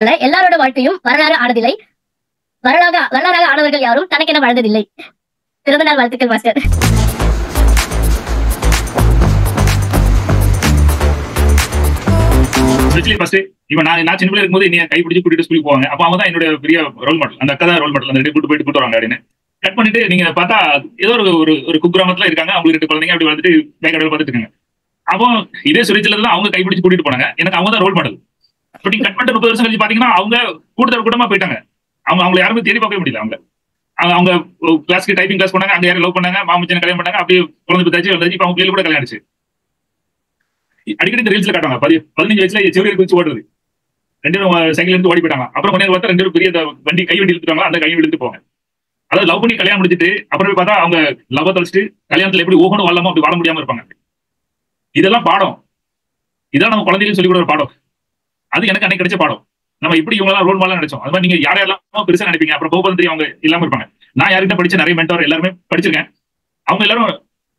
எல்லாரோட வாழ்க்கையும் வரலாறு ஆனதில்லை. வரலாறாக ஆனவர்கள் யாரும் தனக்கென வாழ்ந்ததில்லை. பிறந்தநாள் வாழ்த்துக்கள் மாஸ்டர். நான் சின்ன பிள்ளை இருக்கும்போது என்னைய கைப்பிடிச்சு கூட்டிட்டு ஸ்கூலுக்கு போவாங்க. அப்ப அவங்க தான் என்னோட பெரிய ரோல் மாடல். அந்த அக்கா தான் ரோல் மாடல். அந்த கூட்டு போயிட்டு கூட்டு வராங்க அப்படின்னு கட் பண்ணிட்டு நீங்க பார்த்தா ஏதோ ஒரு குக்கிராமத்துல இருக்காங்க. அவங்களுக்கு 2 குழந்தைங்க அப்படி வந்துட்டு பேக்கடையில் பார்த்துட்டு இருக்காங்க. அப்போ இதே சுரேச்சில தான் அவங்க கைப்பிடிச்சு கூட்டிட்டு போனாங்க. எனக்கு அவங்க தான் ரோல் மாடல். பட் நீங்க கட் பண்ணிட்டு 30 வருஷம் கழிச்சு பாத்தீங்கன்னா அவங்க கூட்டமா போயிட்டாங்க. அவங்களை யாருமே தேடி பார்க்க முடியல. அவங்க கிளாஸ்க்கு டைப்பிங் கிளாஸ் போனாங்க. அங்க யாரும் லவ் பண்ணாங்க, மாமச்சனை கல்யாணம் பண்ணாங்க. அப்படியே குழந்தை பத்தாச்சு வந்தாச்சு. இப்ப அவங்க பிள்ளைகள் கூட கல்யாணம் ஆச்சு. அடிக்கடி இந்த ரீல்ஸ்ல காட்டுவாங்க. 15 வயசுல செவிலியர் குதிச்சு ஓடுறது. 2 பேரும் சைக்கிள் இருந்து ஓடி போயிட்டாங்க. அப்புறம் கொஞ்சம் பார்த்தா 2 பேரும் பெரிய கை வண்டி இழுத்துட்டாங்க. அந்த கை இழுத்து போவாங்க. அதாவது லவ் பண்ணி கல்யாணம் முடிச்சுட்டு அப்புறம் பார்த்தா அவங்க லவ் தொலைச்சிட்டு கல்யாணத்துல எப்படி ஓகணும் வாழலாமோ அப்படி வாழ முடியாம இருப்பாங்க. இதெல்லாம் பாடம். இதெல்லாம் நம்ம குழந்தைகளுக்கு சொல்லி கொடுற பாடம். அது எனக்கு அன்னைக்கு கிடைச்ச பாடம். நம்ம இப்படி இவங்க ரோல் மாடலா நினைச்சோம். அது மாதிரி நீங்க யாரெல்லாம் பெருசா நினைப்பீங்க. அப்புறம் கோபந்திரி அவங்க இல்லாம இருப்பாங்க. நான் யார்கிட்ட படிச்ச நிறைய மென்டார் எல்லாருமே படிச்சிருக்கேன். அவங்க எல்லாரும்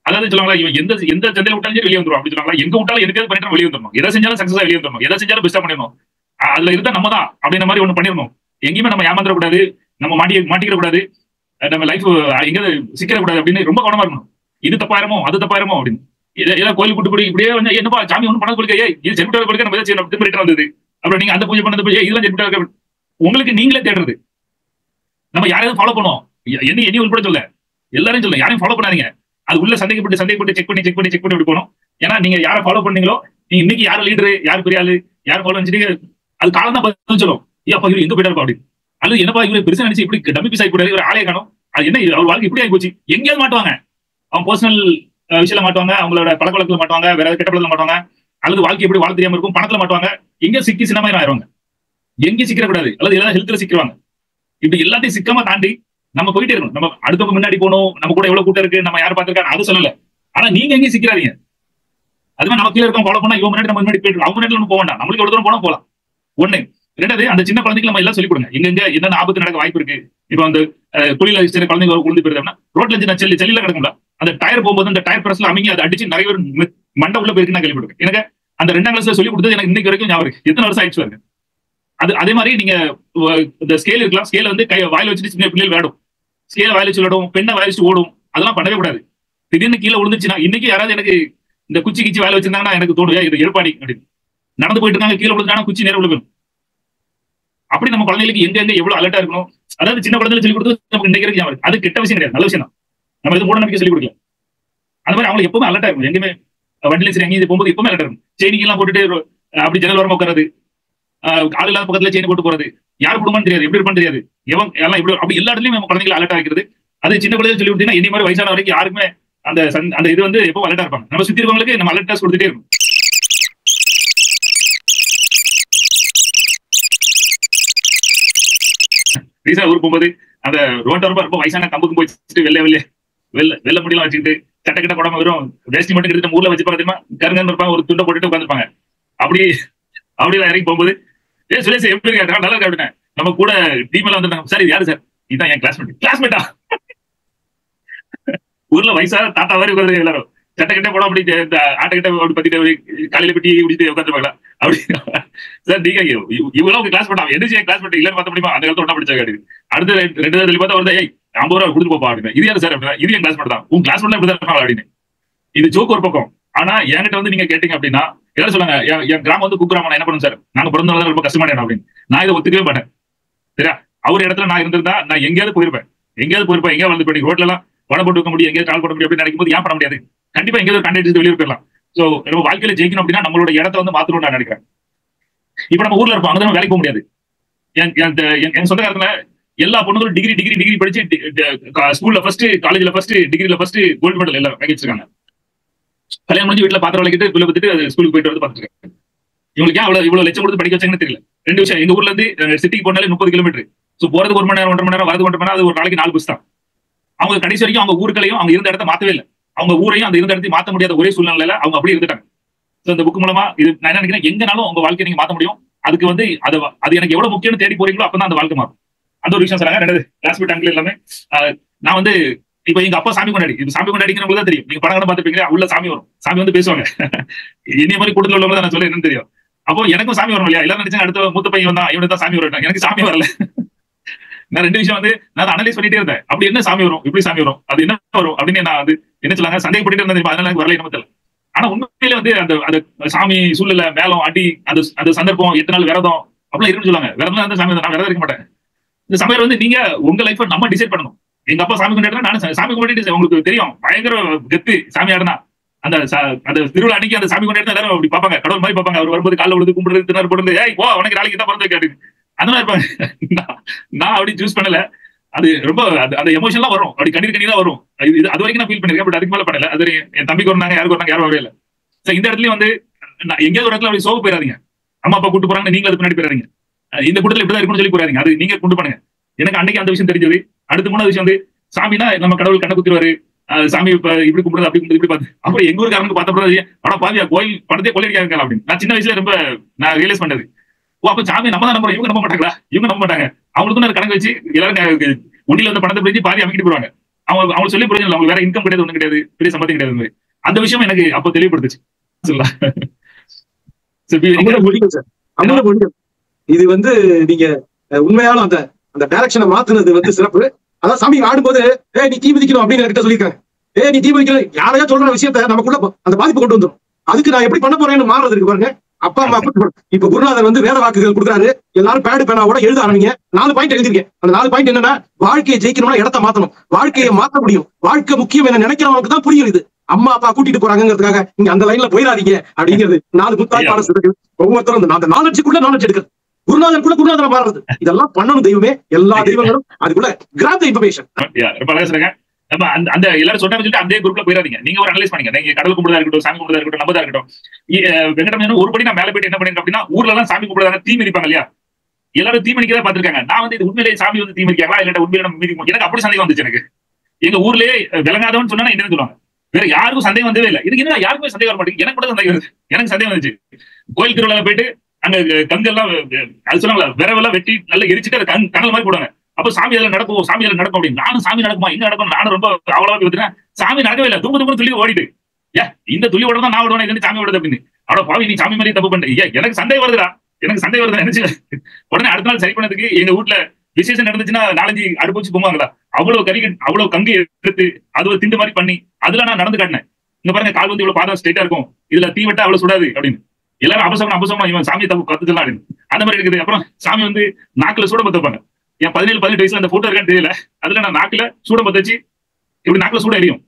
அதாவது சொல்லுவாங்களா, இவன் எந்த சந்தையில விட்டாலும் சரி வெளியே வந்துடும் அப்படி சொல்லுவாங்களா. எங்க விட்டாலும் எனக்கு பண்ணிட்டு வெளியே வந்துடணும். எதை செஞ்சாலும் சக்சஸா வெளியே வந்துடணும். எதை செஞ்சாலும் பெஸ்டா பண்ணிடணும். அதுல இருந்தா நம்ம தான் அப்படின்ற மாதிரி ஒண்ணு பண்ணிடணும். எங்கேயுமே நம்ம ஏமாந்துட கூடாது. நம்ம மாட்டிக்கிற கூடாது. நம்ம லைஃப் எங்க சிக்கிற கூடாது அப்படின்னு ரொம்ப கவனமா இருக்கணும். இது தப்பாயிரமோ அது தப்பாயிரமோ அப்படின்னு ஏதாவது கோயில் கூட்டு போய் இப்படியே வந்து என்னப்பா சாமி ஒண்ணு பண்ண கொடுக்க இது செல்விட்டாக கொடுக்க நம்ம திரும்ப வந்தது. அப்புறம் நீங்க அந்த பூஜை பண்ணது பூஜை இதெல்லாம் செல்விட்டாக உங்களுக்கு நீங்களே தேடுறது. நம்ம யாரையும் ஃபாலோ பண்ணுவோம். என்ன உள்பட சொல்ல எல்லாரையும் சொல்ல யாரையும் ஃபாலோ பண்ணாதீங்க. அது உள்ள சந்தேகப்பட்டு செக் பண்ணி இப்படி போகணும். ஏன்னா நீங்க யாரை ஃபாலோ பண்ணீங்களோ நீங்க இன்னைக்கு யாரும் லீடரு யார் பெரிய ஆளு யார் ஃபாலோ நினைச்சிட்டு அது காலம் தான் பதில் சொல்லும். ஏப்பா இவரு எங்க போயிட்டாருப்பா அப்படின்னு. அல்லது என்னப்பா இவரு பெருசா நினைச்சு இப்படி டம்மி பீஸ் ஆகி போயிட்டாரு. இவர் ஆளே காணும். அது என்ன அவர் வாழ்க்கை இப்படி ஆகி போச்சு. எங்கேயாவது மாட்டுவாங்க. அவங்க பர்சனல் விஷயத்துல மாட்டுவாங்க. அவங்களோட பழக்கத்துல மாட்டுவாங்க. வேற கெட்ட பழக்கத்துல மாட்டுவாங்க. அல்லது வாழ்க்கை எப்படி வாழ தெரியாம இருக்கும். பணத்துல மாட்டுவாங்க. எங்கேயும் சிக்கி சின்னமாயிரம் ஆயிருவாங்க. எங்கேயும் சிக்கிற கூடாது. அல்லது ஏதாவது ஹெல்த்ல சிக்கிடுவாங்க. இப்படி எல்லாத்தையும் சிக்கமா தாண்டி நம்ம போயிட்டே இருக்கணும். நம்ம அடுத்தவங்க முன்னாடி போகணும். நம்ம கூட எவ்வளவு கூட்டம் இருக்கு நம்ம யாரும் பார்த்திருக்காங்க அது சொல்லல. ஆனா நீங்க எங்கேயும் சிக்கிறாதீங்க. அதுவே நம்ம கீழே இருக்கோம் ஃபாலோ பண்ணா இவங்க முன்னாடி நம்ம முன்னாடி போயிட்டு அவங்க முன்னாடி ஒன்றும் போக வேண்டாம். நம்மளுக்கு எவ்வளவு தூரம் போனா போகலாம். ஒண்ணு. ரெண்டாவது அந்த சின்ன குழந்தைக்கு நம்ம எல்லாம் சொல்லிக் கொடுங்க. எங்க என்னென்ன ஆபத்து நடக்க வாய்ப்பு இருக்கு. இப்போ அந்த குளியில சின்ன குழந்தைங்க உளுந்து போயிருந்தோம்னா ரோட்ல செல்லில கிடக்கும்ல அந்த டயர் போகும்போது அந்த டயர் பிரஸ்ல அமைங்க அதை அடிச்சு நிறைய பேர் மண்டை உள்ள போயிருக்கு நான் கேள்விப்பட்டிருக்கேன். எனக்கு அந்த 2ஆம் கிளாஸ்ல சொல்லி கொடுத்தது எனக்கு இன்னைக்கு வரைக்கும் ஞாபகம் இருக்கு. எத்தனை வருஷம் ஆயிடுச்சு பாருங்க. அதே மாதிரி நீங்க இந்த ஸ்கேல் இருக்கலாம். ஸ்கேல வந்து வாயில வச்சுட்டு சின்ன பிள்ளைகள் விளையாடும். ஸ்கேல வாயில வச்சு விளையாடும். பெண்ணை வாயில வச்சு ஓடும். அதெல்லாம் பண்ணவே கூடாது. திடீர்னு கீழே விழுந்துச்சுன்னா இன்னைக்கு யாராவது எனக்கு இந்த குச்சி கிச்சி வாயில வச்சிருந்தாங்கன்னா எனக்கு தோணும் இது எழுப்பாடி அப்படின்னு நடந்து போயிட்டு இருக்காங்க. கீழே விழுந்தாங்கன்னா குச்சி நேரம் விழுகும். அப்படி நம்ம குழந்தைகளுக்கு எங்க எவ்வளவு அலர்ட்டா இருக்கணும். அதாவது சின்ன குழந்தைகளுக்கு சொல்லி கொடுத்து நமக்கு இன்னைக்கு இருக்கு. அது கெட்ட விஷயம் கிடையாது. நல்ல விஷயம் தான். நம்ம இது மூட நம்பிக்கை சொல்லி கொடுக்கல. அந்த மாதிரி அவங்களுக்கு எப்பவுமே அலர்ட்டா இருக்கும். எங்கேயுமே வண்டியில சரி எங்கேயும் போகும்போது எப்பவுமே அலர்ட்டா இருக்கும். செயினிங் எல்லாம் போட்டுட்டு அப்படி ஜன்னல் ஓரமா உட்காரது. ஆள் இல்லாத பக்கத்துல செயின் போட்டு போறது. யார் குடும்பம் தெரியாது. எப்படி இருப்பான்னு தெரியாது. எல்லாம் எப்படி அப்படி எல்லா இடத்துலயும் நம்ம குழந்தைகளை அலர்ட்டா வைக்கிறது. அது சின்ன குழந்தைகள் சொல்லி கொடுத்தீங்கன்னா இனி மாதிரி வயசான வரைக்கும் யாருக்குமே அந்த இது வந்து எப்போ அலர்ட்டா இருப்பாங்க. நம்ம சுத்தி இருக்கவங்களுக்கு நம்ம அலர்ட்டாஸ் கொடுத்துட்டே இருக்கும். ரீசா ஊருக்கு போகும்போது அந்த ரோட்டோரமா ரொம்ப வயசான கம்புக்கும் போயிட்டு வெள்ள முடியலாம் வச்சுக்கிட்டு சட்டை கிட்ட போடாம வெறும் வேஷ்டி மட்டும் எடுத்து ஊர்ல வச்சுப்பாங்க தெரியுமா. கருங்கன்னு இருப்பாங்க. ஒரு துண்டை போட்டுட்டு உட்காந்துருப்பாங்க. அப்படியே இறங்கி போகும்போது சுரேஷ் எப்படி இருக்கா நல்லா இருக்கா அப்படின்னா நம்ம கூட டீம் எல்லாம் வந்துட்டாங்க. சார் யாரு சார் இதுதான் என் கிளாஸ்மேட்டா ஊர்ல வயசான தாத்தா மாதிரி உட்காந்து எல்லாரும் சட்டை கிட்ட போட அப்படி ஆட்டை கிட்ட பத்திட்டு காலையில போய் டீ குடிச்சிட்டு உட்காந்துருப்பாங்களா அப்படி. சார் நீங்க இவங்களும் உங்க கிளாஸ் பண்ணாங்க எது கிளாஸ்மேட் இல்லன்னு பார்த்த முடியுமா. அந்த காலத்துல ஒண்ணா படிச்சாங்க. அடுத்து 2 சொல்லி பார்த்தா வந்து 50 ரூபா கொடுத்து போப்பா அப்படின்னு. இது யாரு சார் அப்படின்னா இது என் கிளாஸ்மேட் தான். உங்க கிளாஸ்மேட்ல இப்படிதான் இருப்பாங்க அப்படின்னு. இது ஜோக் ஒரு பக்கம். ஆனா என்கிட்ட வந்து நீங்க கேட்டீங்க அப்படின்னா எல்லாரும் சொல்லுங்க என் கிராமம் வந்து குக்கிராமம் என்ன பண்ணும் சார் நாங்க பிறந்தவங்க ரொம்ப கஷ்டமான அப்படின்னு. நான் இதை ஒத்துக்கவே மாட்டேன். சரியா அவர் இடத்துல நான் இருந்திருந்தா நான் எங்கேயாவது போயிருப்பேன். எங்கேயாவது வந்து போய் ரோட்ல எல்லாம் வடை போட்டு வைக்க முடியும். எங்கேயாவது கால் போட முடியும் அப்படின்னு நினைக்கும் போது ஏன் பண்ண முடியாது. கண்டிப்பா எங்கேயாவது கண்டெக்ட் வெளியே போயிடலாம். சோ நம்ம வாழ்க்கையில ஜெயிக்கணும் அப்படின்னா நம்மளோட இடத்த வந்து மாத்தணும் நான் நினைக்கிறேன். இப்ப நம்ம ஊர்ல இருப்போம். அங்கதான் வேலைக்கு போக முடியாது. என் சொந்த காலத்துல எல்லா பொண்ணுங்களும் டிகிரி படிச்சு ஸ்கூல்ல ஃபர்ஸ்ட் காலேஜ்ல ஃபர்ஸ்ட் டிகிரில ஃபர்ஸ்ட் கோல்டு மெடல் எல்லாம் வாங்கி வச்சிருக்காங்க. கல்யாணம் முடிஞ்சு வீட்டுல பாத்திரம் வளைக்கிட்டு பிள்ளை பத்திட்டு ஸ்கூலுக்கு போயிட்டு வந்து பாத்துருக்கேன். இவங்களுக்கு இவ்வளவு லட்சம் கொடுத்து படிக்க வச்சாங்கன்னு தெரியல. 2 விஷயம். எங்க ஊர்ல இருந்து சிட்டிக்கு போனாலே 30 கிலோமீட்டர். சோ போறதுக்கு 1 மணி நேரம் 1.5 மணி நேரம் வரது 1 மணி நேரம். அது ஒரு நாளைக்கு 4 பஸ் தான். அவங்க கடைசி வரைக்கும் அவங்க ஊர்களையும் அவங்க இருந்த இடத்த மாத்தவே இல்லை. அவங்க ஊரையும் அந்த இருந்த இடத்தையும் மாற்ற முடியாத ஒரே சூழ்நிலையில அவங்க அப்படியே இருந்துட்டாங்க. இந்த புக் மூலமா இது நான் என்ன நினைக்கிறேன் எங்கனாலும் உங்க வாழ்க்கையை நீங்க மாத்த முடியும். அதுக்கு வந்து அது எனக்கு எவ்வளவு முக்கியம்னு தேடி போறீங்களோ அப்பதான் அந்த வாழ்க்கை மாறும். அந்த ஒரு விஷயம் சொன்னாங்க. 2 கிளாஸ்மேட் அங்கிள் எல்லாமே நான் வந்து இப்ப எங்க அப்பா சாமி கொண்டாடி இது சாமி கொண்டாடிங்கிறவங்களுக்கு தான் தெரியும். நீங்க படம் பார்த்துப்பீங்க உள்ள சாமி வரும். சாமி வந்து பேசுவாங்க. இனிய மாதிரி கூட்டத்தில் உள்ளவங்க நான் சொல்ல என்னன்னு தெரியும். அப்போ எனக்கும் சாமி வரும் இல்லையா? எல்லாரும் நினைச்சாங்க அடுத்த மூத்த பையன் தான் இவனுக்கு தான் சாமி வரும். எனக்கு சாமி வரல. நான் 2 விஷயம் வந்து நான் அனலைஸ் பண்ணிட்டே இருந்தேன். அப்படி என்ன சாமி வரும், எப்படி சாமி வரும், அது என்ன வரும் அப்படின்னு நான் வந்து என்ன சொல்லாங்க சந்தேகப்பட்டு இருந்தேன். அதனால எனக்கு வரல என்ன தெரியல. ஆனா உண்மையில வந்து அந்த அந்த சாமி சூழ்நிலை மேலம் அடி அந்த சந்தர்ப்பம் 8 நாள் விரதம் அப்படிலாம் இருக்குன்னு சொல்லுவாங்க. விரதம் அந்த சாமி நான் விரதம் இருக்க மாட்டேன். இந்த சமயம் வந்து நீங்க உங்க லைஃப் நம்ம டிசைட் பண்ணணும். எங்க அப்பா சாமி கொண்டாடுறா, நானும் சாமி கொண்டாடி உங்களுக்கு தெரியும் பயங்கர கெத்து சாமி ஆடுனா அந்த அந்த திருவிழா அன்னைக்கு அந்த சாமி கொண்டாடி எல்லாரும் அப்படி பாப்பாங்க, கடவுள் மாதிரி பாப்பாங்க. அவர் வரும்போது காலைல விழுந்து கும்பிடுறது திணறு போடுறது, ஏய் போ உனக்கு நாளைக்கு தான் பிறந்து கேட்டு அந்த மாதிரி இருப்பாங்க. நான் அப்படி சூஸ் பண்ணல. அது ரொம்ப அந்த எமோஷன்லாம் வரும், அப்படி கண்ணீர் தான் வரும். அது வரைக்கும் நான் ஃபீல் பண்ணிருக்கேன். பட் அதுக்கு மேல பண்ணல. அது என் தம்பிக்கு வந்தாங்க, யாரும் வரவே இல்லை. இந்த இடத்துலயும் வந்து எங்கேயாவது ஒரு இடத்துல அப்படி சோக போயிடாதீங்க. அம்மா அப்பா கூட்டு போறாங்க, நீங்க அது பின்னாடி போயிடாதீங்க. இந்த கூட்டத்தில் இப்படிதான் இருக்குன்னு சொல்லி போறாங்க. அது நீங்க கொண்டு பண்ணுங்க. எனக்கு அன்னைக்கு அந்த விஷயம் தெரிஞ்சது. அடுத்த 3வது விஷயம் வந்து சாமினா நம்ம கடவுள் கண்ண குத்திருவாரு, சாமி இப்படி கும்பிடுறது அப்படி கும்பிடுறது இப்படி பார்த்து அப்புறம் எங்க ஊருக்காரனுக்கு பார்த்தா ஆனா பாவியா கோயில் படத்தை கொள்ளையா இருக்கலாம் அப்படின்னு நான் சின்ன வயசுல ரொம்ப நான் ரியலைஸ் பண்ணது. ஓ அப்ப சாமி நம்ம தான் நம்புறோம், இவங்க நம்ப மாட்டாங்களா? இவங்க நம்ப மாட்டாங்க. அவங்களுக்கும் நான் கணக்கு வச்சு எல்லாரும் ஒண்டியில வந்து பணத்தை பிரிஞ்சு பாதி அமைக்கிட்டு போடுவாங்க. அவங்க சொல்லி புரிஞ்சு அவங்களுக்கு வேற இன்கம் கிடையாது, ஒன்றும் கிடையாது, பெரிய சம்பளம் கிடையாது. அந்த விஷயம் எனக்கு அப்போ தெளிவுபடுத்துச்சு. இது வந்து நீங்க உண்மையான அந்த அந்த டைரக்ஷனை மாத்துனது வந்து சிறப்பு. அதான் சாமி ஆடும்போது நீ தீ மிதிக்கணும் அப்படின்னு என்கிட்ட சொல்லியிருக்காங்க. நீ தீ மிதிக்கணும் யாரையா சொல்ற விஷயத்த நமக்குள்ள அந்த பாதிப்பு கொண்டு வந்துடும். அதுக்கு நான் எப்படி பண்ண போறேன்னு மாறுறது இருக்கு பாருங்க. அப்பா அம்மா இப்ப குருநாதர் வந்து வேத வாக்குகள் கொடுக்குறாரு. எல்லாரும் பேடு பேனாவோட எழுத ஆரம்பிங்க. 4 பாயிண்ட் எழுதிருக்கேன். அந்த 4 பாயிண்ட் என்னன்னா, வாழ்க்கையை ஜெயிக்கணும்னா இடத்த மாத்தணும், வாழ்க்கையை மாத்த முடியும், வாழ்க்கை முக்கியம் என்ன நினைக்கிறவங்களுக்கு தான் புரியும். இது அம்மா அப்பா கூட்டிட்டு போறாங்கிறதுக்காக நீங்க அந்த லைன்ல போயிடாதீங்க அப்படிங்கிறது 4 முத்தாய் பாடம். ஒவ்வொருத்தரும் அந்த நாலேஜுக்குள்ள நாலேஜ் எடுக்கிறது, குருநாதனுக்குள்ள குருநாதனை மாறுறது, இதெல்லாம் பண்ணணும். தெய்வமே எல்லா தெய்வங்களும் அதுக்குள்ள கிராப் த இன்ஃபர்மேஷன். நம்ம அந்த எல்லாரும் சொன்னா சொல்லிட்டு அந்த குரூப்ல போயிடாதீங்க. நீங்க ஒரு அனலைஸ் பண்ணுங்க. நீங்க கடவுள் கும்பிடுறதா இருக்கட்டும், சாமி கும்பிடுறதா இருக்கட்டும், நம்மதா இருக்கட்டும். வெங்கடம் ஒரு படி நான் மேல போயிட்டு என்ன பண்ணிருக்கேன் அப்படின்னா, ஊர்ல எல்லாம் சாமி கும்பிடுறாங்க, தீ மிதிப்பாங்க இல்லையா? எல்லாரும் தீ மிதிக்கதான் பாத்துருக்காங்க. நான் வந்து இது உண்மையிலேயே சாமி வந்து தீ மிதிக்காங்களா இல்ல உண்மையில நம்ம மிதிக்கும், எனக்கு அப்படி சந்தேகம் வந்துச்சு. எனக்கு எங்க ஊர்லயே விளங்காதவன்னு சொன்னா என்ன சொல்லுவாங்க, வேற யாருக்கும் சந்தேகம் வந்தவே இல்லை. இதுக்கு என்ன யாருக்குமே சந்தேகம் வர மாட்டேங்குது, எனக்கு கூட சந்தேகம் வருது. எனக்கு சந்தேகம் வந்துச்சு. கோயில் திருவிழா போயிட்டு அங்க கங்கெல்லாம் அது சொன்னாங்களா விரவெல்லாம் வெட்டி நல்லா எரிச்சுட்டு அது கனல் மாதிரி போடுவாங்க. அப்ப சாமி அதில் நடக்கும், சாமி அதில் நடக்கும் அப்படின்னு. நானும் சாமி நடக்குமா, எங்க நடக்கும், நானும் ரொம்ப அவ்வளவா வந்துட்டேன். சாமி நடக்கவே இல்லை, தும்பு துள்ளி ஓடிட்டு இந்த துள்ளி ஓடதான் நான் ஓடுவேன், இது சாமி ஓடுது அப்படின்னு. அவ்வளோ பாவி நீ சாமி மாதிரி தப்பு பண்ண. எனக்கு சந்தேகம் வருதுடா, எனக்கு சந்தேகம் வருது நினைச்சு உடனே அடுத்த நாள் சரி பண்ணதுக்கு எங்க வீட்டுல விசேஷம் நடந்துச்சுன்னா 4-5 அடுப்பு வச்சு போவாங்களா, அவ்வளவு கறி அவ்வளவு கங்கி எடுத்து அது ஒரு திண்டு மாதிரி பண்ணி அதுல நான் நடந்து காட்டினேன். இங்க பாருங்க கால் வந்து இவ்வளவு பாதம் ஸ்ட்ரெயிட்டா இருக்கும், இதுல தீ விட்டா அவ்வளவு சுடாது அப்படின்னு. எல்லாரும் அபசகம் இவன் சாமி தப்பு கத்துக்கலாம் அப்படின்னு அந்த மாதிரி இருக்குது. அப்புறம் சாமி வந்து நாக்குல சூட பத்த வைப்பாங்க. என் 17-18 வயசுல அந்த போட்டோ இருக்கான்னு தெரியல. அதுல நான் நாக்குல சூட பத்த வச்சு இப்படி நாக்குல சூட எரியும்.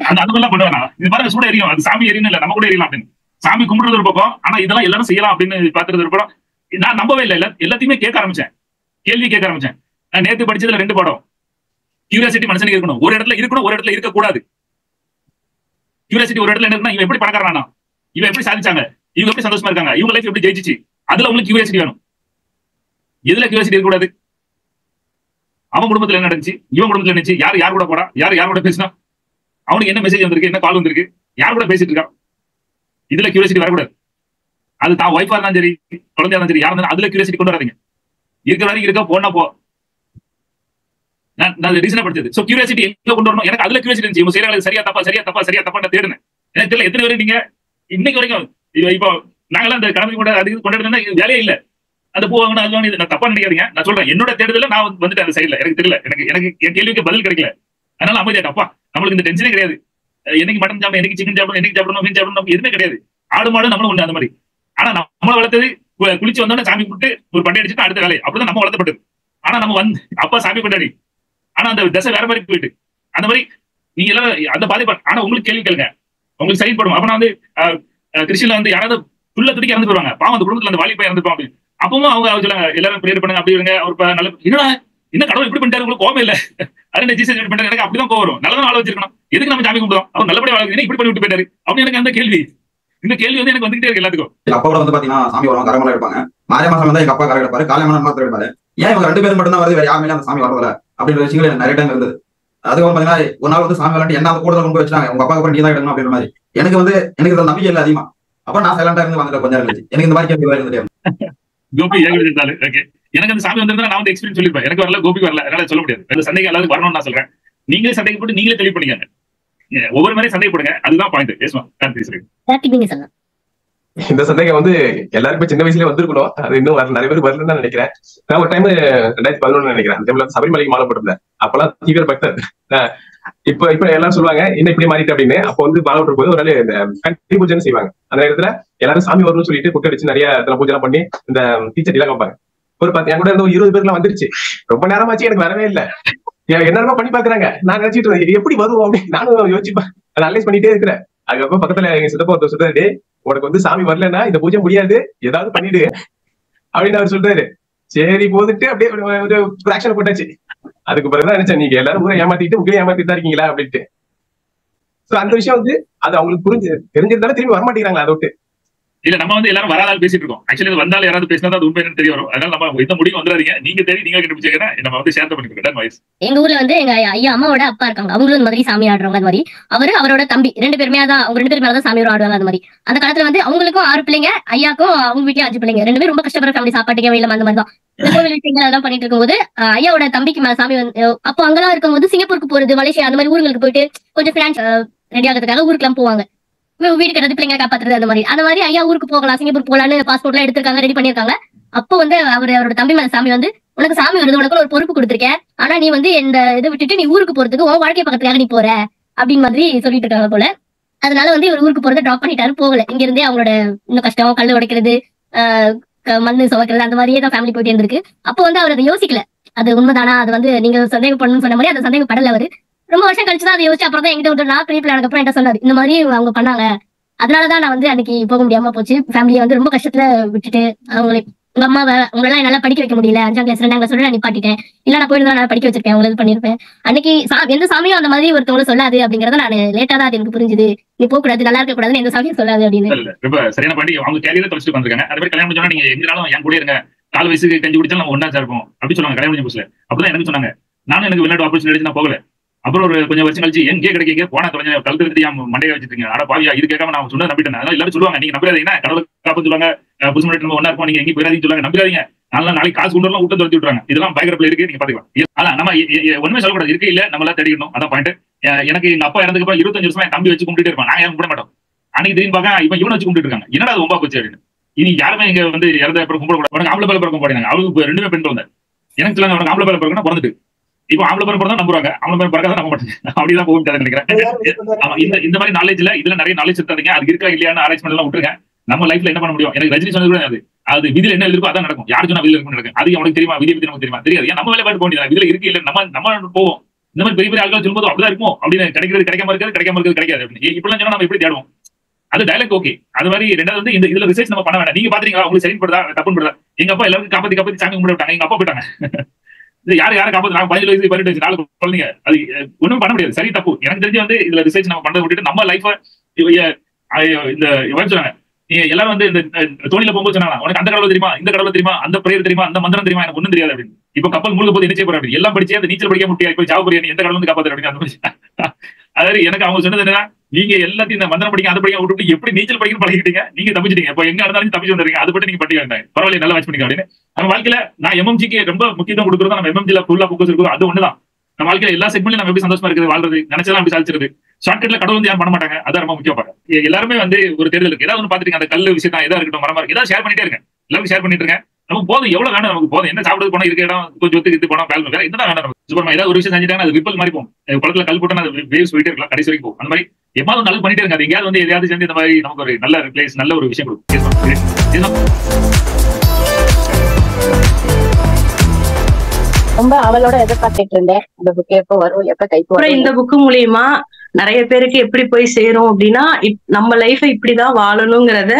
அந்த மாதிரிலாம் பண்ணுவேன். இது பாருங்க சூட எரியும், அது சாமி எரியும் இல்ல நம்ம கூட எரியலாம் அப்படின்னு. சாமி கும்பிடுறது ஒரு பக்கம், ஆனா இதெல்லாம் எல்லாரும் செய்யலாம் அப்படின்னு பாத்துறது ஒரு படம். நான் நம்பவே இல்லை, எல்லாத்தையுமே கேட்க ஆரம்பிச்சேன், கேள்வி கேட்க ஆரம்பிச்சேன். நான் நேத்து படிச்சதுல 2 பாடம். கியூரியாசிட்டி மனுஷனுக்கு இருக்கணும், ஒரு இடத்துல இருக்கணும், ஒரு இடத்துல இருக்கக்கூடாது. கியூரியாசிட்டி ஒரு இடத்துல என்ன இருக்குன்னா, இவன் எப்படி பணக்காரனா, இவன் எப்படி சாதிச்சாங்க, இவங்க எப்படி சந்தோஷமா இருக்காங்க, இவங்க லைஃப் எப்படி ஜெயிச்சிச்சு, அதுல உங்களுக்கு கியூரியாசிட்டி வேணும். எதுல கியூரியாசிட்டி இருக்கக்கூடாது, அவன் குடும்பத்துல என்ன நடந்துச்சு, இவன் குடும்பத்துல நினைச்சு யார் கூட போறா, யார் கூட பேசினா, அவனுக்கு என்ன மெசேஜ் வந்திருக்கு, என்ன கால் வந்திருக்கு, யார் கூட பேசிட்டு இருக்கான், இதுல கியூரியாசிட்டி வரக்கூடாது. அது தான் ஒய்ஃபா இருந்தாலும் சரி, குழந்தையா இருந்தாலும் சரி, யார் இருந்தாலும் அதுல கியூரியாசிட்டி கொண்டு வராதீங்க. இருக்கிற வரைக்கும் இருக்கா, போனா போ. நான் ரீசனா படிச்சது. சோ கியூரியாசிட்டி எங்க கொண்டு வரணும், எனக்கு அதுல கியூரியாசிட்டி இருந்துச்சு. இவங்க செய்யறாங்க சரியா தப்பா நான் தேடுனேன். எனக்கு தெரியல எத்தனை பேர் நீங்க இன்னைக்கு வரைக்கும் இப்போ நாங்களாம் அந்த கடமை கொண்டாடுறதுன்னா வேலையே இல்ல. அந்த பூ வாங்கணும் அது வாங்கணும், நான் தப்பா நினைக்காதீங்க. நான் சொல்றேன் என்னோட தேடுதல நான் வந்துட்டு அந்த சைட்ல எனக்கு தெரியல, எனக்கு என் கேள்விக்கு பதில் கிடைக்கல. அதனால அமைதியா அப்பா நம்மளுக்கு இந்த டென்ஷனே கிடையாது. என்னைக்கு மட்டன் சாப்பிடணும், என்னைக்கு சிக்கன் சாப்பிடணும், என்னைக்கு சாப்பிடணும், மீன் சாப்பிடணும், நமக்கு எதுவுமே கிடையாது. ஆடு மாடு நம்மளும் உண்டு அந்த மாதிரி. ஆனா நம்மள வளர்த்தது குளிச்சு வந்தோடனே சாமி கும்பிட்டு ஒரு பண்டை அடிச்சுட்டு அடுத்த வேலை அப்படிதான் நம்ம வளர்த்தப்பட்டது. ஆனா நம்ம வந்து அப்பா சாமி கொண்டாடி, ஆனா அந்த தசை வேற மாதிரி போயிட்டு அந்த மாதிரி நீங்க எல்லாம் அந்த பாதிப்பு. ஆனா உங்களுக்கு கேள்வி கேளுங்க, உங்களுக்கு செயல்படும். அப்ப நான் வந்து கிறிஸ்டியன்ல வந்து யாராவது துள்ள துடிக்க இறந்து போவாங்க, பாவம் அந்த குடும்பத்துல அந்த வாலிபா இறந்துப்பாங்க அப்படின்னு. அப்பவும் அவங்க சொல்லுவாங்க எல்லாரும் பிரேயர் பண்ணுங்க அப்படி இருங்க, ஒரு நல்ல என்னடா என்ன கடவுள் இப்படி பண்ணிட்டாரு, உங்களுக்கு கோபம் இல்ல, அது ஜீசஸ் இப்படி பண்ணாரு, எனக்கு அப்படிதான் கோவம் வரும். நல்லதான் ஆள வச்சிருக்கணும், எதுக்கு நம்ம சாமி கும்பிடுவோம், அவர் நல்லபடியா வாழ்க்கை இப்படி பண்ணி விட்டு போயிட்டாரு அப்படின்னு எனக்கு அந்த கேள்வி. இந்த கேள்வி வந்து எனக்கு வந்துகிட்டே இருக்கு எல்லாத்துக்கும். அப்பா கூட வந்து பாத்தீங்கன்னா சாமி வருவாங்க, கரமலை எடுப்பாங்க. மாரிய மாசம் வந்து எங்க அப்பா கரை எடுப்பாரு, காலையான மாத்திரம் எடுப்பாரு. ஏன் இவங்க 2 பேரும் மட்டும் தான் வருது, வேற யாருமே அந்த சாமி வரல அப்படின்ற விஷயங்கள் எனக்கு நிறைய டைம் இருந்தது. அதுக்கப்புறம் பாத்தீங்கன்னா ஒரு நாள் வந்து சாமி விளாண்டு என்ன கூடுதல் கொண்டு வச்சாங்க, உங்க அப்பா அப்புறம் நீ தான் எடுக்கணும் அப்படின்ற மாதிரி. எனக்கு வந்து எனக்கு நம்பிக்கை இல்லை அதிகமா. அப்ப நான் சைலண்டா இருந்து வந்துட்டு கொஞ்சம் இருந்துச்சு. எனக்கு இந்த மாதிரி கேள்வி இருந்துட்டு கோபி ஏகப்பட்டாரு. ஓகே, எனக்கு அந்த சாமி வந்திருந்தா நான் வந்து எக்ஸ்பீரியன்ஸ் சொல்லிருப்பேன். எனக்கு வரல, கோபி வரல, அதனால சொல்ல முடியாது. அந்த சந்தேகம் எல்லாரும் வரணும்னு நான் சொல்றேன். நீங்களே சந்தேகப்பட்டு நீங்களே தெளிவு பண்ணிக்காங்க. ஒவ்வொரு மாதிரி சந்தேகப்படுங்க, அதுதான் பாயிண்ட். பேசுவான் சொல்லலாம். இந்த சந்தேகம் வந்து எல்லாருக்குமே சின்ன வயசுல வந்திருக்கணும். அது இன்னும் நிறைய பேர் வரலன்னு தான் நினைக்கிறேன். நான் ஒரு டைம் 2011 நினைக்கிறேன், அந்த டைம்ல சபரிமலைக்கு மாலை போட்டிருந்தேன். அப்பெல்லாம் தீவிர பக்தர். இப்ப எல்லாரும் சொல்லுவாங்க என்ன இப்படி மாறிட்டு அப்படின்னு. அப்போ வந்து மாலை போட்டு போது ஒரு நாள் இந்த கண்டி பூஜை செய்வாங்க. அந்த நேரத்துல எல்லாரும் சாமி வரணும்னு சொல்லிட்டு குட்டை அடிச்சு நிறைய பூஜை எல்லாம் பண்ணி இந்த தீச்சட்டி எல்லாம் வைப்பாங்க. ஒரு 10 என் கூட இருந்த 20 பேர்லாம் வந்துருச்சு. ரொம்ப நேரமாச்சு, எனக்கு வரவே இல்லை. என்னென்னமோ பண்ணி பாக்குறாங்க. நான் நினைச்சிட்டு இருந்தேன் இது எப்படி வரும் அப்படின்னு நானும் யோசிப்பேன், அனலைஸ் பண்ணிட்டே இருக்கிறேன். அதுக்கப்புறம் பக்கத்துல எங்க சித்தப்பா ஒருத்தர் சொல்றாரு, உனக்கு வந்து சாமி வரலன்னா இந்த பூஜை முடியாது, ஏதாவது பண்ணிடு அப்படின்னு அவர் சொல்றாரு. சரி போதுட்டு அப்படியே ஒரு ஆக்ஷன் போட்டாச்சு. அதுக்கு பிறகுதான் நினைச்சேன், நீங்க எல்லாரும் ஊரை ஏமாத்திட்டு உங்களே ஏமாத்திட்டு தான் இருக்கீங்களா அப்படின்ட்டு. சோ அந்த விஷயம் வந்து அது அவங்களுக்கு தெரிஞ்சிருந்தாலும் திரும்பி வரமாட்டேங்கிறாங்களா அதை விட்டு. இல்ல நம்ம வந்து எல்லாரும் வராதால் பேசிட்டு இருக்கோம். ஆக்சுவலி வந்தாலும் யாராவது பேசினா அது உண்மை தெரிய வரும். அதனால நம்ம இந்த முடிவு வந்துடாதீங்க. நீங்க தேடி நீங்க கண்டுபிடிச்சீங்கன்னா நம்ம வந்து ஷேர் பண்ணிக்கிறோம். எங்க ஊர்ல வந்து எங்க ஐயா அம்மாவோட அப்பா இருக்காங்க. அவங்களும் இந்த மாதிரி சாமி ஆடுறவங்க. அது மாதிரி அவரோட தம்பி 2 பேருமே தான், அவங்க 2 பேர் மேலதான் சாமி ஆடுவாங்க. அது மாதிரி அந்த காலத்துல வந்து அவங்களுக்கும் 6 பிள்ளைங்க, ஐயாக்கும் அவங்க வீட்லயும் 5 பிள்ளைங்க. 2 பேரும் ரொம்ப கஷ்டப்படுற ஃபேமிலி, சாப்பாட்டுக்கே வெயில அந்த மாதிரி தான். இந்த கோவில் விஷயங்கள் அதெல்லாம் பண்ணிட்டு இருக்கும்போது ஐயாவோட தம்பிக்கு மேல சாமி வந்து அப்போ அங்கெல்லாம் இருக்கும்போது சிங்கப்பூருக்கு போறது, மலேசியா அந்த மாதிரி ஊர்களுக்கு போயிட்டு கொஞ்சம் பினான்ஸ் ரெடி ஆகிறதுக்காக ஊருக்குலாம் போவாங்க. வீடு கட்டுறது, பிள்ளைங்க காப்பாத்துறது, அந்த மாதிரி ஐயா ஊருக்கு போகலாம், சிங்கப்பூர் போகலான்னு பாஸ்போர்ட் எல்லாம் எடுத்திருக்காங்க, ரெடி பண்ணிருக்காங்க. அப்போ வந்து அவரோட தம்பி மேல சாமி வந்து, உனக்கு சாமி வருது, உனக்கு ஒரு பொறுப்பு கொடுத்திருக்கேன், ஆனா நீ வந்து இந்த இதை விட்டுட்டு நீ ஊருக்கு போறதுக்கு உன் வாழ்க்கை பக்கத்துக்காக நீ போற அப்படின்னு மாதிரி சொல்லிட்டு இருக்காங்க போல. அதனால வந்து இவர் ஊருக்கு போறதை டிராப் பண்ணிட்டாரு, போகல. இங்க இருந்தே அவங்களோட இன்னும் கஷ்டம், கல்லு உடைக்கிறது, மண்ணு சுவைக்கிறது, அந்த மாதிரியே தான் ஃபேமிலி போயிட்டு இருந்திருக்கு. அப்போ வந்து அவர் அதை யோசிக்கல, அது உண்மைதானா, அது வந்து நீங்க சந்தேகம் பண்ணணும்னு சொன்ன மாதிரி அதை சந்தேகப்படல. அவரு ரொம்ப வருஷம் கழிச்சுதான் அதை யோசிச்சு அப்புறம் தான் எங்கிட்ட வந்து நான் பெரிய பிள்ளைக்கு அப்புறம் என்கிட்ட சொன்னாரு, இந்த மாதிரி அவங்க பண்ணாங்க, அதனாலதான் நான் வந்து அன்னைக்கு போக முடியாம போச்சு. ஃபேமிலியை வந்து ரொம்ப கஷ்டத்துல விட்டுட்டு அவங்களை உங்க அம்மாவை உங்களெல்லாம் என்னால படிக்க வைக்க முடியல, 5ஆம் கிளாஸ் 2ஆம் கிளாஸ் நான் நிப்பாட்டிட்டேன், இல்ல நான் போயிருந்தா நான் படிக்க வச்சிருக்கேன், உங்களுக்கு பண்ணிருப்பேன். அன்னைக்கு எந்த சாமியும் அந்த மாதிரி ஒருத்தவங்க சொல்லாது அப்படிங்கறத நான் லேட்டா தான் அது எனக்கு புரிஞ்சுது. நீ போக கூடாது, நல்லா இருக்க கூடாதுன்னு எந்த சாமியும் சொல்லாது அப்படின்னு. ரொம்ப சரியான பாட்டி. அவங்க கேரியரை தொலைச்சிட்டு வந்திருக்காங்க. அதே மாதிரி கல்யாணம் சொன்னா நீங்க எங்கனாலும் என் கூட இருங்க, 4 வயசுக்கு கஞ்சி குடிச்சாலும் நம்ம ஒன்னா இருப்போம் அப்படி சொன்னாங்க கல்யாணம் முடிஞ்ச புதுசுல. அப்பதான் எனக்கு சொன்னாங்க. நானும் எனக்கு வெளிநாட்டு ஆப்பர்ச்சுனிட்டி நான் போகல. அப்புறம் ஒரு கொஞ்சம் வருஷம் கழிச்சு எங்கே கிடைக்க போனா கொஞ்சம் கழுத்து மண்டையை வச்சிருக்கீங்க, ஆனா பாவியா இது கேட்காம நான் சொன்னதை நம்பிட்டேன். அதனால எல்லாரும் சொல்லுவாங்க, நீங்க நம்பிடாதீங்கன்னா கடவுள் காப்பு சொல்லுவாங்க, புதுசு முன்னாடி நம்ம ஒன்னா இருப்போம், நீங்க எங்கேயும் போயிடாதீங்க சொல்லுவாங்க, நம்பிடாதீங்க. நாளைக்கு காசு கொண்டு வரலாம், விட்டு துரத்தி விட்டுறாங்க. இதெல்லாம் பயங்கரப்பில் இருக்கு, நீங்க பாத்துக்கலாம். அதான் நம்ம ஒண்ணுமே சொல்லக்கூடாது, இருக்கு இல்ல நம்மளா தேடிக்கணும். அதான் பாயிண்ட். எனக்கு எங்க அப்பா இறந்துக்கு அப்புறம் 25 வருஷமா என் தம்பி வச்சு கும்பிட்டு இருப்பான், நான் யாரும் கும்பிட மாட்டோம். அன்னைக்கு திடீர்னு பார்க்க இப்ப இவனை வச்சு கும்பிட்டு இருக்காங்க, என்னடா அது ரொம்ப போச்சு அப்படின்னு. இனி யாருமே இங்க வந்து இறந்த அப்புறம் கும்பிடக்கூடாது. உனக்கு ஆம்பளை பேல பிறக்கும் போடுறாங்க, அவளுக்கு 2 பெண் குழந்தை. எனக்கு சொல்லுங்க, உனக்கு ஆம்பளை பேல பிறகுனா பிறந்துட்டு இப்போ ஆம்பளை பேர் பிறந்தா நம்புறாங்க, ஆம்பளை பேர் பிறக்காத நம்ப மாட்டாங்க. அப்படிதான் போகும் நினைக்கிறேன். இந்த மாதிரி நாலேஜ்ல இதுல நிறைய நாலேஜ் இருக்காதீங்க. அது இருக்கா இல்லையான்னு ஆராய்ச்சி பண்ணலாம் விட்டுருங்க. நம்ம லைஃப்ல என்ன பண்ண முடியும்? எனக்கு ரஜினி சொன்னது கூட அது விதியில என்ன இருக்கோ அதான் நடக்கும். யாரு சொன்னா விதியில இருக்கும் நடக்கும். அது அவனுக்கு தெரியுமா? விதியை பத்தி நமக்கு தெரியுமா? தெரியாது. ஏன் நம்ம வேலை பாட்டு போக முடியாது, விதியில இருக்கு இல்ல நம்ம போவோம். இந்த மாதிரி பெரிய ஆட்கள் சொல்லும்போது அப்படிதான் இருக்கும் அப்படின்னு கிடைக்கிறது கிடைக்காம இருக்கிறது கிடைக்காது அப்படின்னு இப்படிலாம் சொன்னா நம்ம எப்படி தேடுவோம்? அது டைலாக் ஓகே. அது மாதிரி ரெண்டாவது வந்து இதுல ரிசர்ச் நம்ம பண்ண வேண்டாம். நீங்க பாத்தீங்களா உங்களுக்கு சரின்னு படுதா தப்புன்னு படுதா? எங்க அப்பா எல்லாருக்கும் காப்பாத்தி சாமி கும்பிட விட்டாங்க. எங்க அப்பா போயிட்டாங்க. யாரு காப்பாத்து? நான் 15 வயசு 18 வயசு 4 குழந்தைங்க. அது ஒண்ணும் பண்ண முடியாது. சரி தப்பு எனக்கு தெரிஞ்சு வந்து இதுல ரிசர்ச் நம்ம பண்றதை விட்டுட்டு நம்ம லைஃப் இந்த சொன்னாங்க. எல்லாரும் வந்து இந்த தோணில போகும்போது சொன்னாங்க, உனக்கு அந்த கடவுள் தெரியுமா, இந்த கடவுள் தெரியுமா, அந்த பிரேயர் தெரியுமா, அந்த மந்திரம் தெரியுமா, எனக்கு ஒண்ணும் தெரியாது அப்படின்னு. இப்ப கப்பல் மூழ்க போது என்ன செய்ய போற அப்படின்னு எல்லாம் படிச்சு அந்த நீச்சல் படிக்க முடியாது. இப்ப சாவு போறியா, எந்த கடவுள் வந்து காப்பாத்து அப்படின்னு அந்த மாதிரி. அதாவது எனக்கு அவங்க சொன்னது என்னன்னா, நீங்க எல்லாத்தையும் இந்த மந்திரம் படிக்க அதை படிக்க விட்டு எப்படி நீச்சல் படிக்கணும் பழகிட்டீங்க, நீங்க தப்பிச்சிட்டீங்க. இப்போ எங்க இருந்தாலும் தப்பிச்சு வந்துருக்கீங்க, அது பற்றி நீங்க படிக்க பரவாயில்ல, நல்லா வாட்ச் பண்ணிக்க அப்படின்னு. நம்ம வாழ்க்கையில நான் எம்எம்ஜிக்கு ரொம்ப முக்கியத்துவம் கொடுக்குறோம். நம்ம எம்எம்ஜில ஃபுல்லா போக்கஸ் இருக்கும். அது ஒண்ணுதான் நம்ம வாழ்க்கையில எல்லா செக்மெண்ட்லயும் நம்ம எப்படி சந்தோஷமா இருக்குது, வாழ்றது, நினைச்சலாம் அப்படி சாதிச்சிருது. ஷார்ட்கட்ல கடவுள் வந்து யாரும் பண்ண மாட்டாங்க. அதான் ரொம்ப முக்கியம். பாருங்க எல்லாருமே வந்து ஒரு தேர்தலுக்கு ஏதாவது ஒன்று பாத்துருக்கீங்க, அந்த கல்லு விஷயம் தான் எதா இருக்கட்டும், மரமா இருக்கு, ஏதாவது ஷேர் பண்ணிட்டே இருக்கேன். எல்லாரும் ஷேர் பண்ணிட்டு இருக்கேன். நமக்கு போதும், எவ்வளவு வேணும் நமக்கு போதும். என்ன சாப்பிடுறது போனா இருக்க இடம் கொஞ்சம் ஒத்துக்கு இது போனா வேலை வேற என்ன வேணும் நமக்கு. சூப்பர் ஏதாவது ஒரு விஷயம் செஞ்சுட்டாங்க, அது ரிப்பல் மாதிரி போகும். குளத்துல கல் போட்டா அது வேவ்ஸ் போயிட்டே இருக்கலாம், கடைசி வரைக்கும் போகும். அந்த மாதிரி எப்பாவது நல்லது பண்ணிட்டே இருக்காது. எங்கேயாவது வந்து எதையாவது சேர்ந்து இந்த மாதிரி நமக்கு ஒரு நல்ல பிளேஸ், நல்ல ஒரு விஷயம் கொடுக்கும். ரொம்ப அவளோட எதிர்பார்த்துட்டு இருந்தேன் இந்த புக் எப்ப வரும், எப்ப கைக்கு வரும். இந்த புக்கு மூலியமா நிறைய பேருக்கு எப்படி போய் சேரும் அப்படின்னா, நம்ம லைஃப இப்படிதான் வாழணுங்கிறத,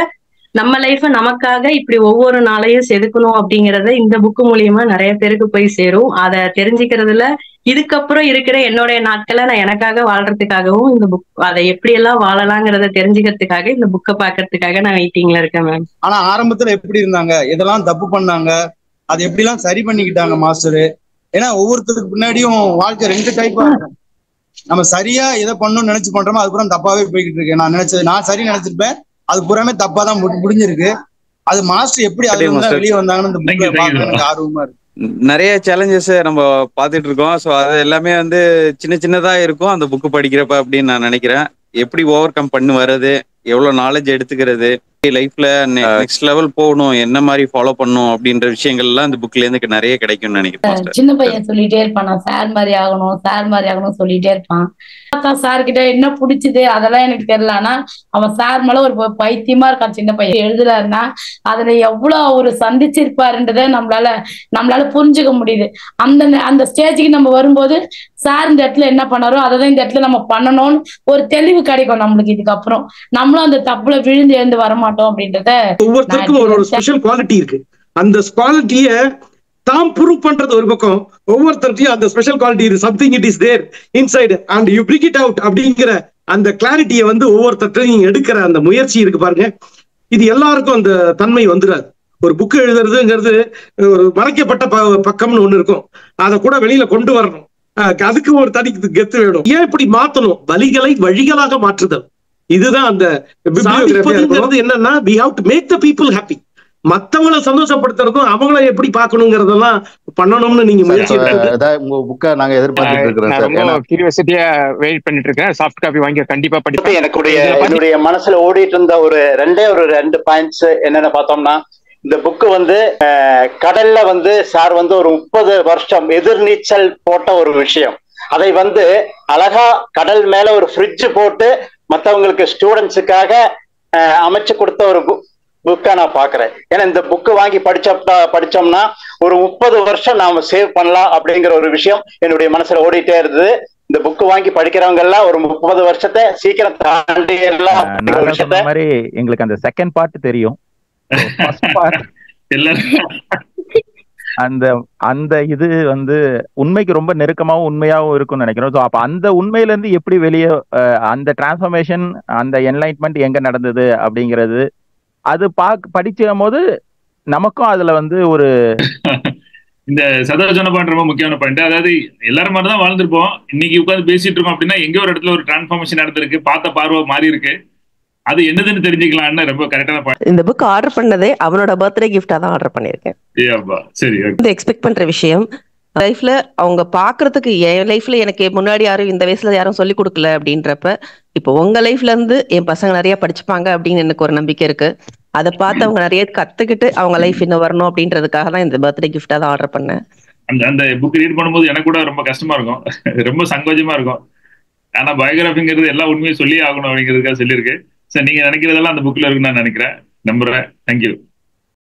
நம்ம லைஃப நமக்காக இப்படி ஒவ்வொரு நாளையும் செதுக்கணும் அப்படிங்கறத இந்த புக்கு மூலியமா நிறைய பேருக்கு போய் சேரும். அதை தெரிஞ்சுக்கிறதுல இதுக்கப்புறம் இருக்கிற என்னுடைய நாட்களை நான் எனக்காக வாழ்றதுக்காகவும் இந்த புக் அதை எப்படி எல்லாம் வாழலாங்கிறத தெரிஞ்சுக்கிறதுக்காக இந்த புக்கை பாக்குறதுக்காக நான் வெயிட்டிங்ல இருக்கேன் மேம். ஆனா ஆரம்பத்துல எப்படி இருந்தாங்க, எதெல்லாம் தப்பு பண்ணாங்க, அது எப்படி எல்லாம் சரி பண்ணிக்கிட்டாங்க மாஸ்டரு. ஏன்னா ஒவ்வொருத்தருக்கு பின்னாடியும் வாழ்க்கை 2 டைப்பா இருக்கும். நம்ம சரியா எதை பண்ணணும்னு நினைச்சு பண்றோமோ அது பூரா தப்பாவே போய்கிட்டு இருக்கு. நான் சரி நினைச்சிருப்பேன், அது பூராமே தப்பா தான் முடிஞ்சிருக்கு. அது மாஸ்டர் எப்படி அது வெளியே வந்தாங்கன்னு இந்த புக்கை பார்க்க எனக்கு ஆர்வமா இருக்கு. நிறைய சேலஞ்சஸ் நம்ம பார்த்துட்டு இருக்கோம். ஸோ அது எல்லாமே வந்து சின்ன சின்னதா இருக்கும் அந்த புக்கு படிக்கிறப்ப அப்படின்னு நான் நினைக்கிறேன். எப்படி ஓவர் கம் பண்ணி வர்றது, எவ்வளவு நாலேஜ் எடுத்துக்கிறது, லைஃப்ல நெக்ஸ்ட் லெவல் போகணும், என்ன மாதிரி ஃபாலோ பண்ணணும் அப்படின்ற விஷயங்கள்லாம் இந்த புக்ல இருந்து நிறைய கிடைக்கும்னு நினைக்கிறேன். சின்ன பையன் சொல்லிட்டே இருப்பான், நான் சார் மாதிரி ஆகணும், சார் மாதிரி ஆகணும் சொல்லிட்டே இருப்பான். சார் கிட்ட என்ன பிடிச்சது அதெல்லாம் எனக்கு தெரியல. ஆனா அவன் சார் மேல ஒரு பைத்தியமா இருக்கான். சின்ன பையன் எழுதுறாருன்னா அதுல எவ்வளவு அவரு சந்திச்சிருப்பாருன்றத நம்மளால புரிஞ்சுக்க முடியுது. அந்த ஸ்டேஜுக்கு நம்ம வரும்போது சார் இந்த இடத்துல என்ன பண்ணாரோ அதான் இந்த இடத்துல நம்ம பண்ணணும்னு ஒரு தெளிவு கிடைக்கும் நம்மளுக்கு. இதுக்கப்புறம் நம்மளும் அந்த தப்புல விழுந்து எழுந்து வரமாட்டோம் அப்படின்றத. ஒவ்வொருத்தருக்கும் ஒரு ஸ்பெஷல் குவாலிட்டி இருக்கு. அந்த குவாலிட்டிய தாம் ப்ரூவ் பண்றது ஒரு பக்கம், ஒவ்வொருத்தருக்கும் அந்த ஸ்பெஷல் குவாலிட்டி இருக்கு. Something it is there inside and you prick it out அப்படிங்கிற அந்த கிளாரிட்டியை ஒவ்வொருத்தரையும் எடுக்கிற அந்த முயற்சி இருக்கு பாருங்க. இது எல்லாருக்கும் அந்த தன்மை வந்துடாது. ஒரு புக் எழுதுறதுங்கிறது ஒரு மறைக்கப்பட்ட பக்கம்னு ஒண்ணு இருக்கும், அதை கூட வெளியில கொண்டு வரணும். அதுக்கு ஒரு தனி கெத்து வேணும். ஏன் இப்படி மாத்தணும்? வழிகளை வழிகளாக மாற்றுதல், இதுதான் அந்த என்னன்னா we have to make the people happy. மத்தவங்களை சந்தோஷப்படுத்துறதும் அவங்கள எப்படி பாக்கணுங்கிறதெல்லாம் பண்ணணும்னு நீங்க முயற்சி உங்க புக்க நாங்க எதிர்பார்த்துட்டு இருக்கோம். கியூரியாசிட்டியா வெயிட் பண்ணிட்டு இருக்கேன். சாஃப்ட் காப்பி வாங்கி கண்டிப்பா படிப்பேன். என்னுடைய மனசுல ஓடிட்டு இருந்த ஒரு ரெண்டு பாயிண்ட்ஸ் என்னென்ன பார்த்தோம்னா, இந்த புக்கு கடல்ல சார் ஒரு 30 வருஷம் எதிர்நீச்சல் போட்ட ஒரு விஷயம், அதை அழகா கடல் மேல ஒரு ஃப்ரிட்ஜ் போட்டு மற்றவங்களுக்கு ஸ்டூடெண்ட்ஸுக்காக அமைச்சு கொடுத்த ஒரு புக்கா நான் பாக்குறேன். ஏன்னா இந்த புக்கு வாங்கி படிச்சோம்னா ஒரு 30 வருஷம் நாம சேவ் பண்ணலாம் அப்படிங்கிற ஒரு விஷயம் என்னுடைய மனசுல ஓடிட்டே இருந்தது. இந்த புக்கு வாங்கி படிக்கிறவங்க எல்லாம் ஒரு 30 வருஷத்தை சீக்கிரம் தாண்டி எல்லாம் மாதிரி எங்களுக்கு அந்த செகண்ட் பார்ட் தெரியும். அந்த இது உண்மைக்கு ரொம்ப நெருக்கமாவும் உண்மையாவும் இருக்கும்னு நினைக்கிறோம். ஸோ அப்ப அந்த உண்மையில இருந்து எப்படி வெளியே அந்த டிரான்ஸ்ஃபர்மேஷன், அந்த என்லைட்மெண்ட் எங்க நடந்தது அப்படிங்கிறது அது படிச்சும் போது நமக்கும் அதுல ஒரு இந்த சதாஜன பாயிண்ட் ரொம்ப முக்கியமான பாயிண்ட். அதாவது எல்லாரும் மாதிரி தான் வாழ்ந்துருப்போம். இன்னைக்கு உட்காந்து பேசிட்டு இருக்கோம் அப்படின்னா எங்கேயோ ஒரு இடத்துல ஒரு டிரான்ஸ்ஃபர்மேஷன் நடந்திருக்கு, பார்த்த பார்வை மாறி இருக்கு, அது என்னதுன்னு தெரிஞ்சுக்கலாம்னு ரொம்ப கரெக்டான பாயிண்ட். இந்த புக் ஆர்டர் பண்ணதே அவனோட பர்த்டே கிஃப்டா தான் ஆர்டர் பண்ணிருக்கேன். சரி, எக்ஸ்பெக்ட் பண்ற விஷயம் லைஃப்ல அவங்க பாக்குறதுக்கு, என் லைஃப்ல எனக்கு முன்னாடி யாரும் இந்த வயசுல யாரும் சொல்லி கொடுக்கல அப்படின்றப்ப இப்போ உங்க லைஃப்ல இருந்து என் பசங்க நிறைய படிச்சுப்பாங்க அப்படின்னு எனக்கு ஒரு நம்பிக்கை இருக்கு. அதை பார்த்து அவங்க நிறைய கத்துக்கிட்டு அவங்க லைஃப் இன்னும் வரணும் அப்படின்றதுக்காக தான் இந்த பர்த்டே கிஃப்டா தான் ஆர்டர் பண்ணேன். அந்த புக் ரீட் பண்ணும்போது எனக்கு கூட ரொம்ப கஷ்டமா இருக்கும், ரொம்ப சங்கோஜமா இருக்கும். ஆனா பயோகிராபிங்கிறது எல்லாம் உண்மையை சொல்லி ஆகணும் அப்படிங்கிறதுக்காக சொல்லியிருக்கு. சார் நீங்க நினைக்கிறதெல்லாம் அந்த புக்ல இருக்குன்னு நான் நினைக்கிறேன், நம்புறேன். தேங்க்யூ.